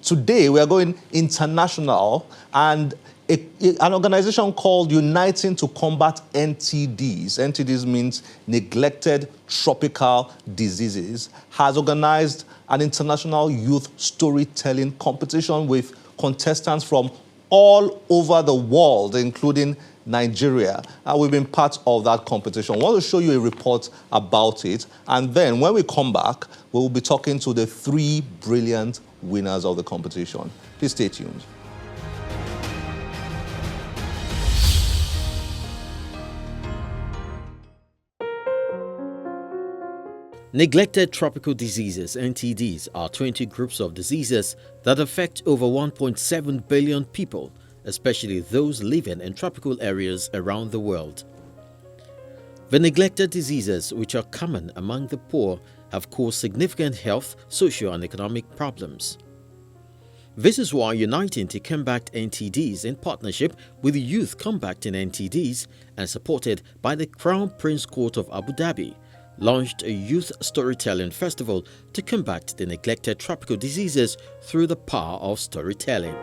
Today, we are going international, and an organization called Uniting to Combat NTDs, NTDs means Neglected Tropical Diseases, has organized an international youth storytelling competition with contestants from all over the world, including Nigeria. And we've been part of that competition. I want to show you a report about it. And then when we come back, we will be talking to the 3 brilliant winners of the competition. Please stay tuned. Neglected tropical diseases, NTDs, are 20 groups of diseases that affect over 1.7 billion people, especially those living in tropical areas around the world. The neglected diseases, which are common among the poor, have caused significant health, social and economic problems. This is why Uniting to Combat NTDs, in partnership with Youth Combating NTDs and supported by the Crown Prince Court of Abu Dhabi, launched a youth storytelling festival to combat the neglected tropical diseases through the power of storytelling.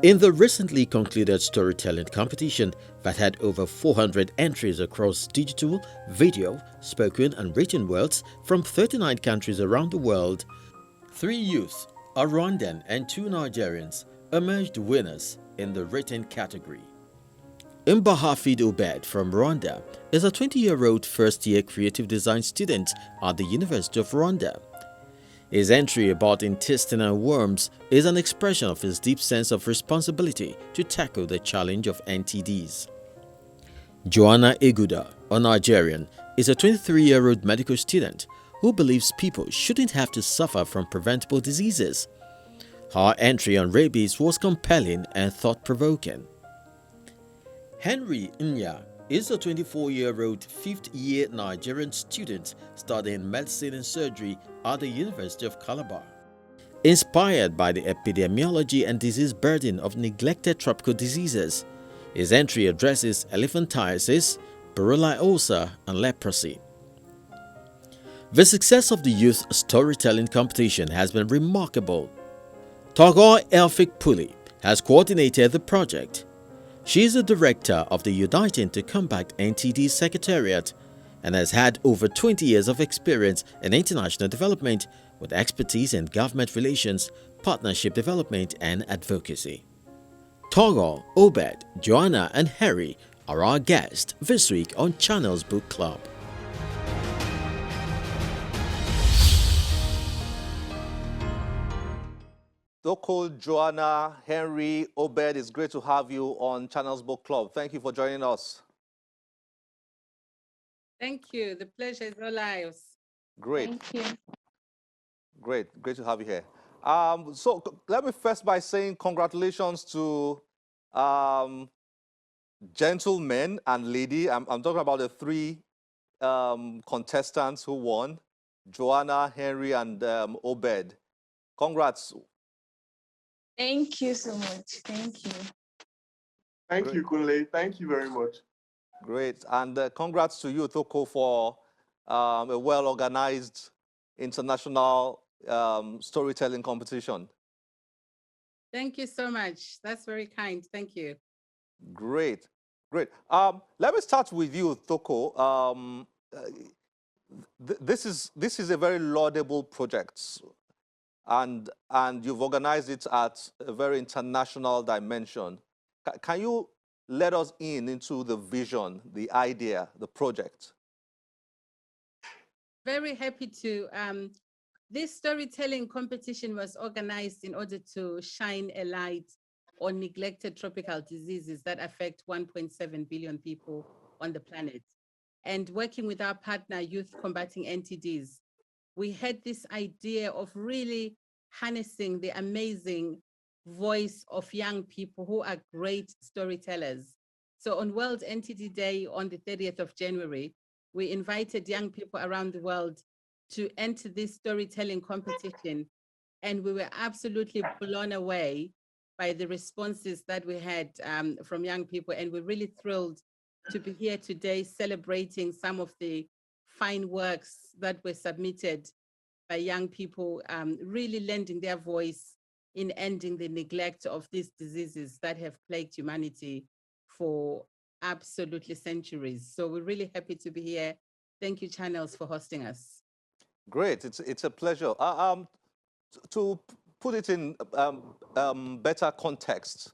In the recently concluded storytelling competition that had over 400 entries across digital, video, spoken and written words from 39 countries around the world, 3 youths, a Rwandan and 2 Nigerians, emerged winners in the written category. Mbahafid Obed from Rwanda is a 20-year-old first-year creative design student at the University of Rwanda. His entry about intestinal worms is an expression of his deep sense of responsibility to tackle the challenge of NTDs. Joanna Eguda, a Nigerian, is a 23-year-old medical student who believes people shouldn't have to suffer from preventable diseases. Her entry on rabies was compelling and thought-provoking. Henry Nya is a 24-year-old 5th-year Nigerian student studying medicine and surgery at the University of Calabar. Inspired by the epidemiology and disease burden of neglected tropical diseases, his entry addresses elephantiasis, Borrelii ulcer, and leprosy. The success of the youth storytelling competition has been remarkable. Tagore Elfik Puli has coordinated the project. She is the director of the Uniting to Combat NTD Secretariat and has had over 20 years of experience in international development with expertise in government relations, partnership development and advocacy. Tagore, Obed, Joanna and Harry are our guests this week on Channels Book Club. Doko, Joanna, Henry, Obed, it's great to have you on Channels Book Club. Thank you for joining us. Thank you. The pleasure is all ours. Great. Thank you. Great to have you here. So let me first by saying congratulations to gentlemen and lady. I'm talking about the 3 contestants who won, Joanna, Henry, and Obed. Congrats. Thank you so much. Thank you. Thank you, Kunle. Thank you very much. Great. And congrats to you, Toko, for a well-organized international storytelling competition. Thank you so much. That's very kind. Thank you. Great. Let me start with you, Toko. This is a very laudable project. And you've organized it at a very international dimension. Can you let us into the vision, the idea, the project? Very happy to. This storytelling competition was organized in order to shine a light on neglected tropical diseases that affect 1.7 billion people on the planet. And working with our partner, Youth Combating NTDs, we had this idea of really harnessing the amazing voice of young people who are great storytellers. So on World NTD Day on the 30th of January, we invited young people around the world to enter this storytelling competition. And we were absolutely blown away by the responses that we had from young people. And we're really thrilled to be here today celebrating some of the fine works that were submitted by young people really lending their voice in ending the neglect of these diseases that have plagued humanity for absolutely centuries. So we're really happy to be here. Thank you, Channels, for hosting us. Great, it's a pleasure. To put it in better context,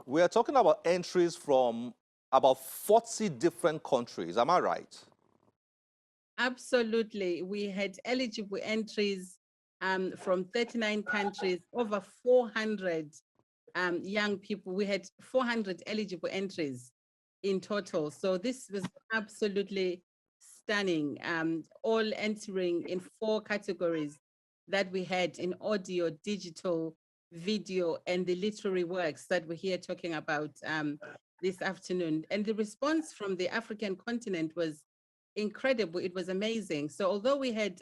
we are talking about entries from about 40 different countries. Am I right? Absolutely. We had eligible entries from 39 countries, over 400 young people. We had 400 eligible entries in total. So this was absolutely stunning, all entering in 4 categories that we had in audio, digital, video, and the literary works that we're here talking about this afternoon. And the response from the African continent was incredible. It was amazing. So although we had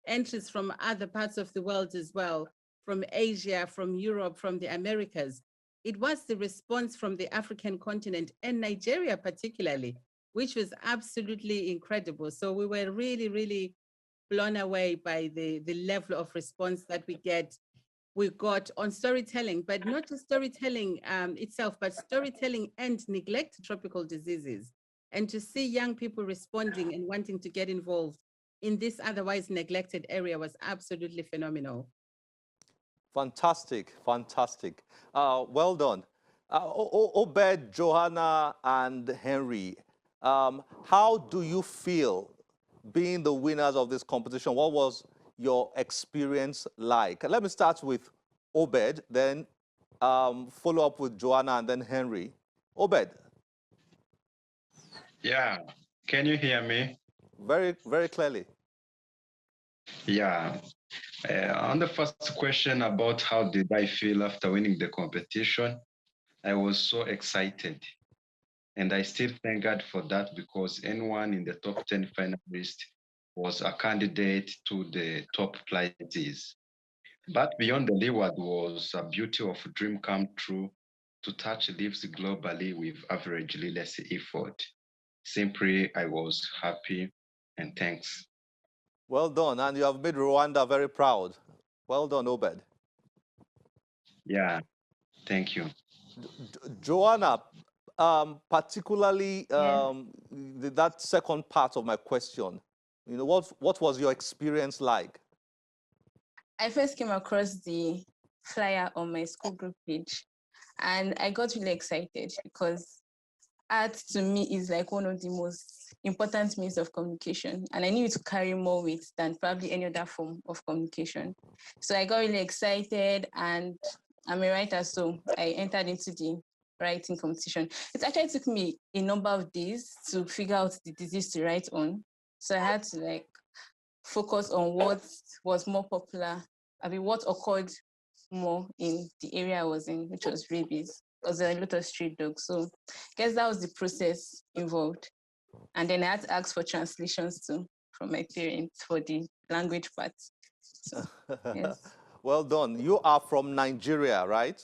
entries from other parts of the world as well, from Asia, from Europe, from the Americas, it was the response from the African continent and Nigeria particularly, which was absolutely incredible. So we were really, really blown away by the level of response that we got on storytelling, but not just storytelling itself, but storytelling and neglect tropical diseases. And to see young people responding and wanting to get involved in this otherwise neglected area was absolutely phenomenal. Fantastic, fantastic. Well done. Obed, Johanna, and Henry, how do you feel being the winners of this competition? What was your experience like? Let me start with Obed, then follow up with Johanna, and then Henry. Obed. Yeah, can you hear me? Very, very clearly. Yeah. On the first question about how did I feel after winning the competition, I was so excited. And I still thank God for that because anyone in the top 10 finalists was a candidate to the top prizes. But beyond the reward was a beauty of a dream come true to touch lives globally with averagely less effort. Simply, I was happy and thanks. Well done. And you have made Rwanda very proud. Well done, Obed. Yeah, thank you. Joanna, particularly Yes. that second part of my question, what was your experience like? I first came across the flyer on my school group page and I got really excited because art to me is like one of the most important means of communication. And I knew it to carry more weight than probably any other form of communication. So I got really excited and I'm a writer, so I entered into the writing competition. It actually took me a number of days to figure out the disease to write on. So I had to focus on what was more popular, what occurred more in the area I was in, which was rabies, because there are a lot of street dogs. So I guess that was the process involved. And then I had to ask for translations too from my parents for the language part. So, yes. Well done. You are from Nigeria, right?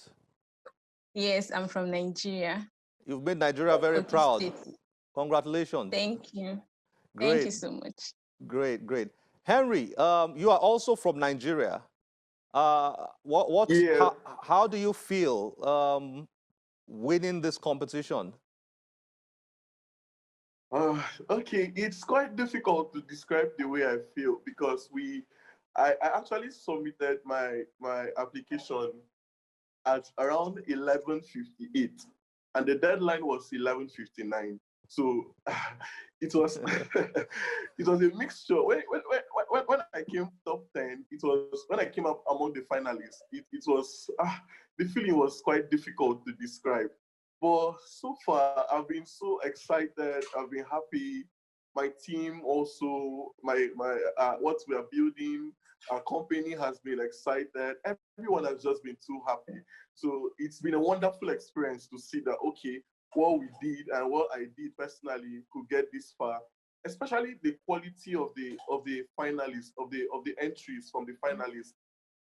Yes, I'm from Nigeria. You've made Nigeria very Kogi proud. State. Congratulations. Thank you. Thank Great, you so much. great, great. Henry, you are also from Nigeria. Yeah. How do you feel winning this competition? Okay, it's quite difficult to describe the way I feel because I actually submitted my application at around 11:58, and the deadline was 11:59. So it was it was a mixture. When I came top 10, it was when I came up among the finalists. It was the feeling was quite difficult to describe. But so far, I've been so excited. I've been happy. My team also, my what we are building, our company has been excited. Everyone has just been too happy. So it's been a wonderful experience to see that, okay, what we did and what I did personally could get this far, especially the quality of the finalists, of the entries from the finalists.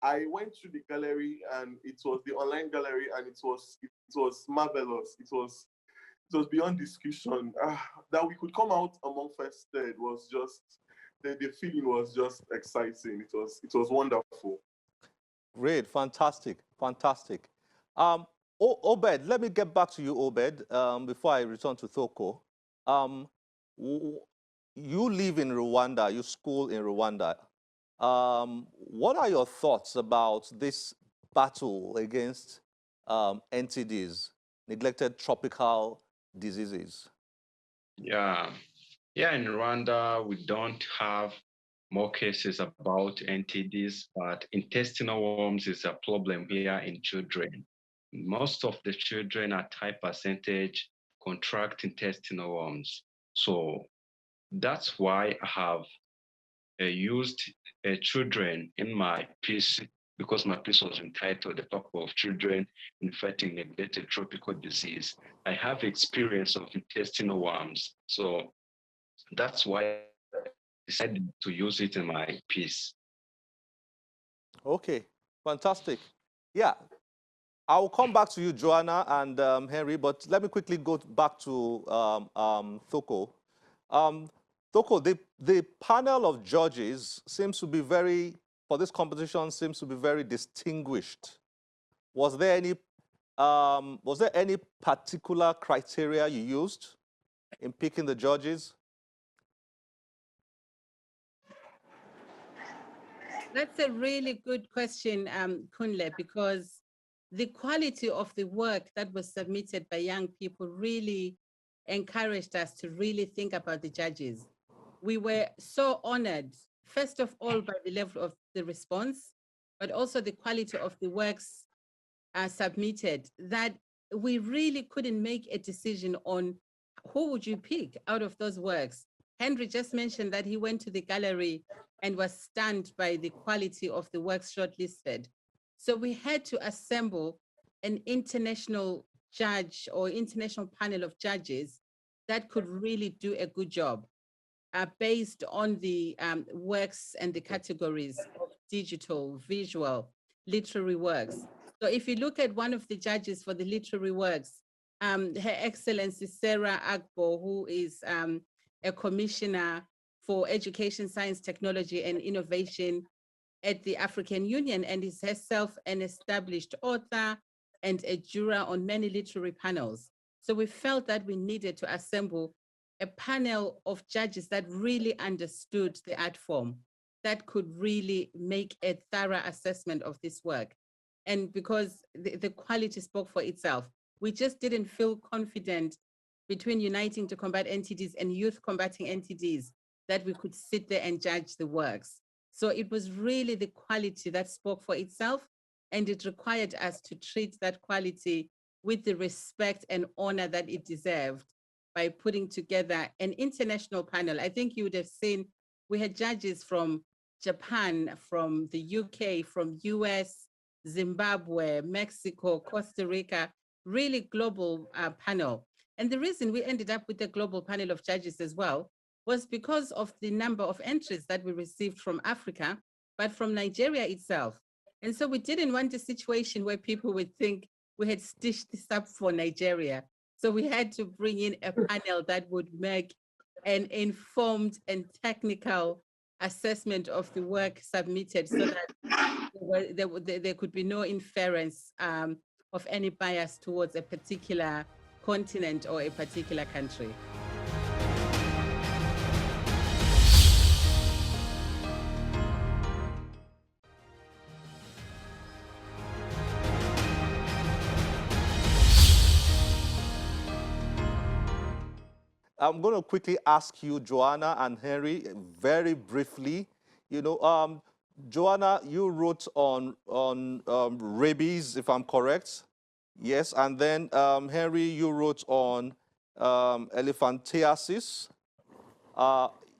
I went through the gallery and it was the online gallery and it was marvelous. It was beyond discussion. That we could come out among first third was just the feeling was just exciting. It was wonderful. Great, fantastic, fantastic. Obed, let me get back to you, Obed, before I return to Thoko. Um, you live in Rwanda, you school in Rwanda. What are your thoughts about this battle against NTDs, neglected tropical diseases? Yeah, yeah, in Rwanda, we don't have more cases about NTDs, but intestinal worms is a problem here in children. Most of the children at high percentage contract intestinal worms. So that's why I have used children in my piece because my piece was entitled The Purpose of Children Infecting Neglected Tropical Disease. I have experience of intestinal worms. So that's why I decided to use it in my piece. Okay, fantastic. Yeah, I'll come back to you, Joanna and Henry, but let me quickly go back to Thoko. Um, Thoko, the panel of judges seems to be for this competition, seems to be very distinguished. Was there any particular criteria you used in picking the judges? That's a really good question, Kunle, because the quality of the work that was submitted by young people really encouraged us to really think about the judges. We were so honored, first of all, by the level of the response, but also the quality of the works submitted, that we really couldn't make a decision on who would you pick out of those works. Henry just mentioned that he went to the gallery and was stunned by the quality of the works shortlisted. So we had to assemble an international judge or international panel of judges that could really do a good job based on the works and the categories of digital, visual, literary works. So if you look at one of the judges for the literary works, Her Excellency Sarah Agbo, who is a commissioner for education, science, technology, and innovation at the African Union, and is herself an established author and a juror on many literary panels. So we felt that we needed to assemble a panel of judges that really understood the art form, that could really make a thorough assessment of this work. And because the quality spoke for itself, we just didn't feel confident between Uniting to Combat NTDs and Youth Combating NTDs that we could sit there and judge the works. So it was really the quality that spoke for itself, and it required us to treat that quality with the respect and honor that it deserved by putting together an international panel. I think you would have seen we had judges from Japan, from the UK, from US, Zimbabwe, Mexico, Costa Rica, really global panel. And the reason we ended up with a global panel of judges as well was because of the number of entries that we received from Africa, but from Nigeria itself. And so we didn't want a situation where people would think we had stitched this up for Nigeria. So we had to bring in a panel that would make an informed and technical assessment of the work submitted so that there could be no inference of any bias towards a particular continent or a particular country. I'm going to quickly ask you, Joanna and Henry, very briefly. Joanna, you wrote on rabies, if I'm correct. Yes, and then Henry, you wrote on elephantiasis.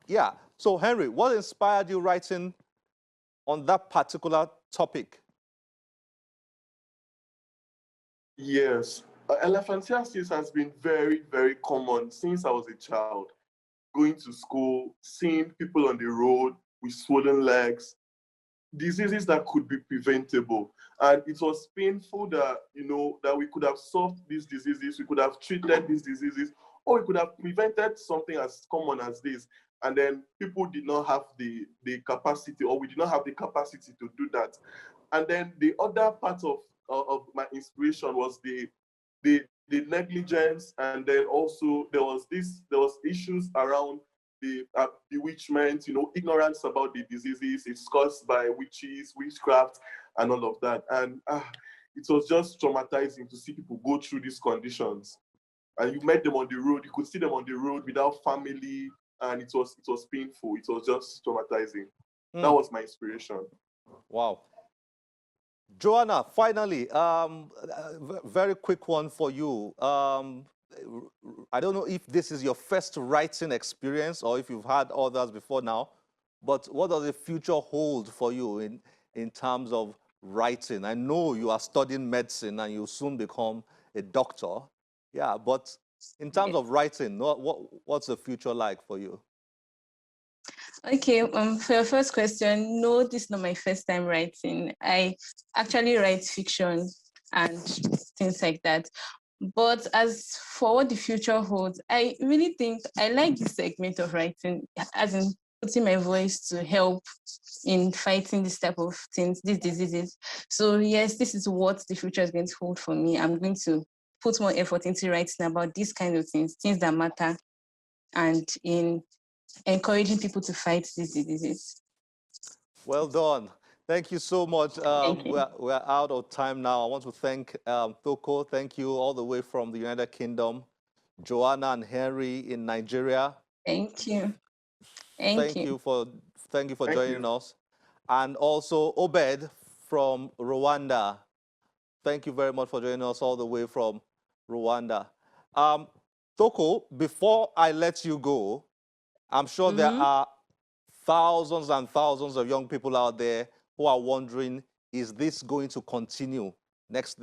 Yeah, so Henry, what inspired you writing on that particular topic? Yes, elephantiasis has been very, very common since I was a child. Going to school, seeing people on the road with swollen legs, diseases that could be preventable. And it was painful that, that we could have solved these diseases, we could have treated these diseases, or we could have prevented something as common as this. And then people did not have the capacity, or we did not have the capacity to do that. And then the other part of my inspiration was the negligence, and then also there was issues around the bewitchment, ignorance about the diseases. It's caused by witches, witchcraft, and all of that. And it was just traumatizing to see people go through these conditions. And you met them on the road, you could see them on the road without family, and it was painful. It was just traumatizing. That was my inspiration. Wow. Joanna, finally, very quick one for you. I don't know if this is your first writing experience or if you've had others before now, but what does the future hold for you in terms of writing? I know you are studying medicine and you'll soon become a doctor. Yeah, but in terms of writing, what's the future like for you? Okay, for your first question, no, this is not my first time writing. I actually write fiction and things like that. But as for what the future holds, I really think I like this segment of writing, as in putting my voice to help in fighting this type of things, these diseases. So yes, this is what the future is going to hold for me. I'm going to put more effort into writing about these kind of things that matter, and in encouraging people to fight these diseases. Well done. Thank you so much. Thank you. We're out of time now. I want to thank Toko. Thank you all the way from the United Kingdom. Joanna and Henry in Nigeria. Thank you. Thank you. Thank you for joining us. And also Obed from Rwanda. Thank you very much for joining us all the way from Rwanda. Toko, before I let you go, I'm sure there are thousands and thousands of young people out there who are wondering, is this going to continue next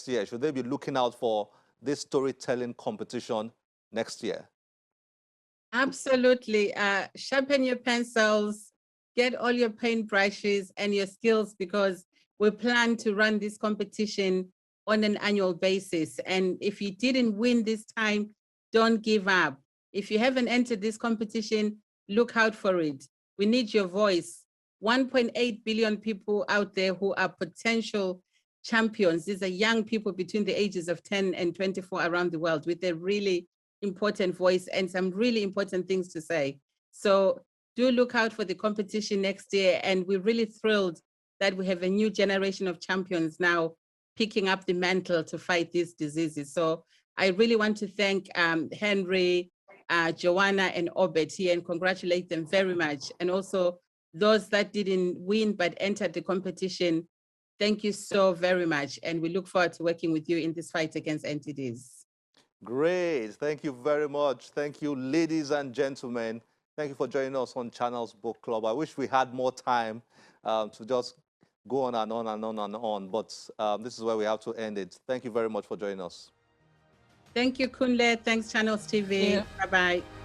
year? Should they be looking out for this storytelling competition next year? Absolutely. Sharpen your pencils, get all your paint brushes and your skills, because we plan to run this competition on an annual basis. And if you didn't win this time, don't give up. If you haven't entered this competition, look out for it. We need your voice. 1.8 billion people out there who are potential champions. These are young people between the ages of 10 and 24 around the world with a really important voice and some really important things to say. So do look out for the competition next year. And we're really thrilled that we have a new generation of champions now picking up the mantle to fight these diseases. So I really want to thank Henry, Joanna, and Obed here, and congratulate them very much. And also those that didn't win but entered the competition, thank you so very much. And we look forward to working with you in this fight against NTDs. Great. Thank you very much. Thank you, ladies and gentlemen. Thank you for joining us on Channels Book Club. I wish we had more time to just go on and on and on and on, but this is where we have to end it. Thank you very much for joining us. Thank you, Kunle. Thanks, Channels TV. Yeah. Bye-bye.